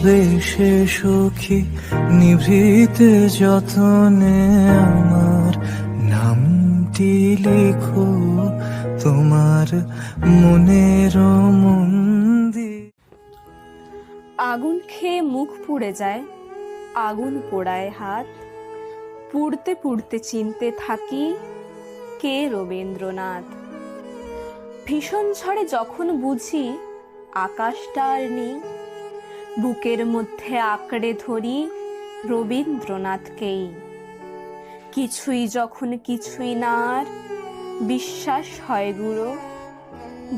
বেশে সখী নিভৃতে যতনে আমার নামটি লিখো তোমার মনের মন্দির। আগুন খেয়ে মুখ পুড়ে যায়, আগুন পোড়ায় হাত, পুড়তে পুড়তে চিনতে থাকি কে রবীন্দ্রনাথ। ভীষণ ঝড়ে যখন বুঝি আকাশটা আর নেই, বুকের মধ্যে আঁকড়ে ধরি রবীন্দ্রনাথকেই। কিছুই যখন কিছুই না আর, বিশ্বাস হয় গুঁড়ো,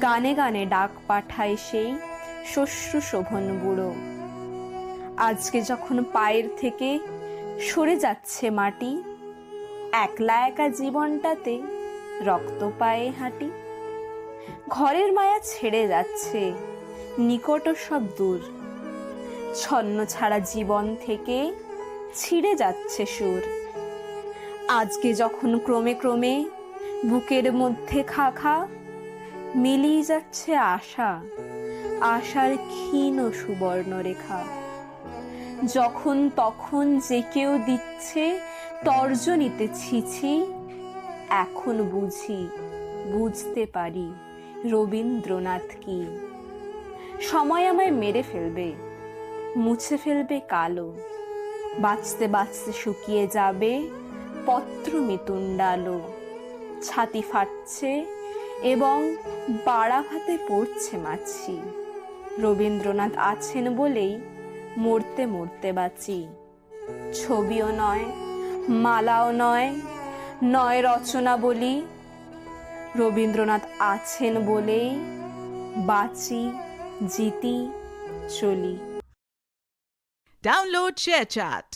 গানে গানে ডাক পাঠায় সেই শস্য শোভন বুড়ো। আজকে যখন পায়ের থেকে সরে যাচ্ছে মাটি, একলা একা জীবনটাতে রক্ত পায়ে হাঁটি। ঘরের মায়া ছেড়ে যাচ্ছে, নিকট সব দূর, ছন্ন ছাড়া জীবন থেকে ছিঁড়ে যাচ্ছে সুর। আজকে যখন ক্রমে ক্রমে বুকের মধ্যে খা খা, মিলিয়ে যাচ্ছে আশা, আশার ক্ষীণ সুবর্ণ রেখা। যখন তখন যে কেউ দিচ্ছে তর্জনীতে ছিছি, এখন বুঝি বুঝতে পারি রবীন্দ্রনাথ কি। সময় আমায় মেরে ফেলবে, মুছে ফেলবে কালো, বাঁচতে বাঁচতে শুকিয়ে যাবে পত্র মিতুন্ডালো। ছাতি ফাটছে এবং বাড়া ভাতে পড়ছে মাছি, রবীন্দ্রনাথ আছেন বলেই মরতে মরতে বাঁচি। ছবিও নয়, মালাও নয়, নয় রচনা বলি, রবীন্দ্রনাথ আছেন বলেই বাঁচি, জিতি, চলি। Download ShareChat.